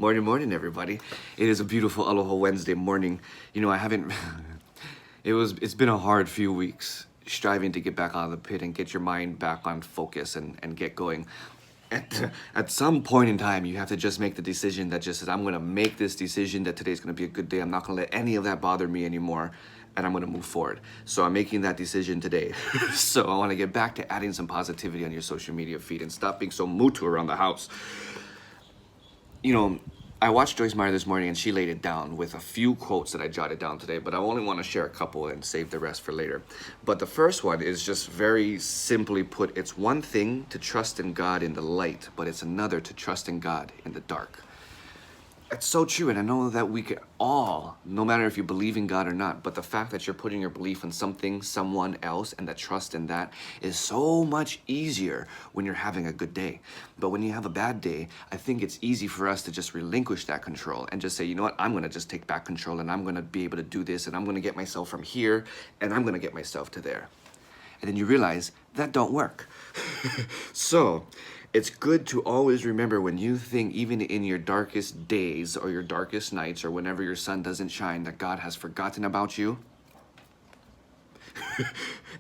Morning, everybody. It is a beautiful Aloha Wednesday morning. I haven't. It's been a hard few weeks striving to get back out of the pit and get your mind back on focus and get going. At some point in time, you have to just make the decision that just says, I'm going to make this decision that today's going to be a good day. I'm not going to let any of that bother me anymore, and I'm going to move forward. So I'm making that decision today. So I want to get back to adding some positivity on your social media feed and stop being so mutu around the house. I watched Joyce Meyer this morning and she laid it down with a few quotes that I jotted down today, but I only want to share a couple and save the rest for later. But the first one is just very simply put, it's one thing to trust in God in the light, but it's another to trust in God in the dark. It's so true, and I know that we can all, no matter if you believe in God or not, but the fact that you're putting your belief in something, someone else, and the trust in that is so much easier when you're having a good day. But when you have a bad day, I think it's easy for us to just relinquish that control and just say, you know what, I'm going to just take back control and I'm going to be able to do this and I'm going to get myself from here and I'm going to get myself to there. And then you realize that don't work. So it's good to always remember when you think, even in your darkest days or your darkest nights or whenever your sun doesn't shine, that God has forgotten about you.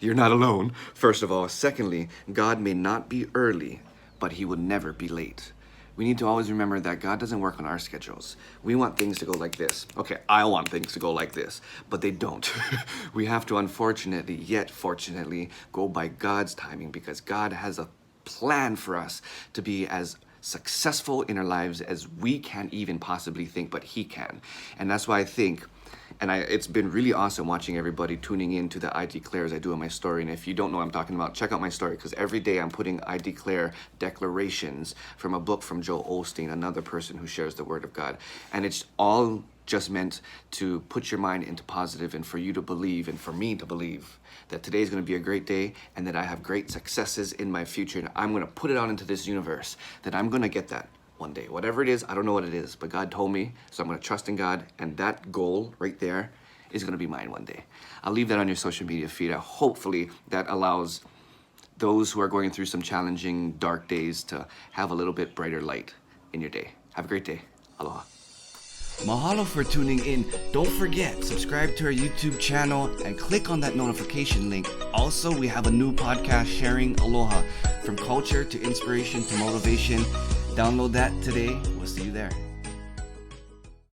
You're not alone, first of all. Secondly, God may not be early, but he will never be late. We need to always remember that God doesn't work on our schedules. We want things to go like this. Okay, I want things to go like this, but they don't. We have to, unfortunately, yet fortunately, go by God's timing, because God has a plan for us to be as successful in our lives as we can't even possibly think, but he can. And that's why I think, it's been really awesome watching everybody tuning in to the I Declare as I do in my story. And if you don't know what I'm talking about, check out my story, because every day I'm putting I Declare declarations from a book from Joel Osteen, another person who shares the word of God. And it's all just meant to put your mind into positive and for you to believe and for me to believe that today is going to be a great day and that I have great successes in my future. And I'm going to put it out into this universe that I'm going to get that one day. Whatever it is, I don't know what it is, but God told me, so I'm going to trust in God, and that goal right there is going to be mine one day. I'll leave that on your social media feed. Hopefully that allows those who are going through some challenging, dark days to have a little bit brighter light in your day. Have a great day. Aloha. Mahalo for tuning in. Don't forget, subscribe to our YouTube channel and click on that notification link. Also, we have a new podcast, Sharing Aloha, from culture to inspiration to motivation. Download that today. We'll see you there.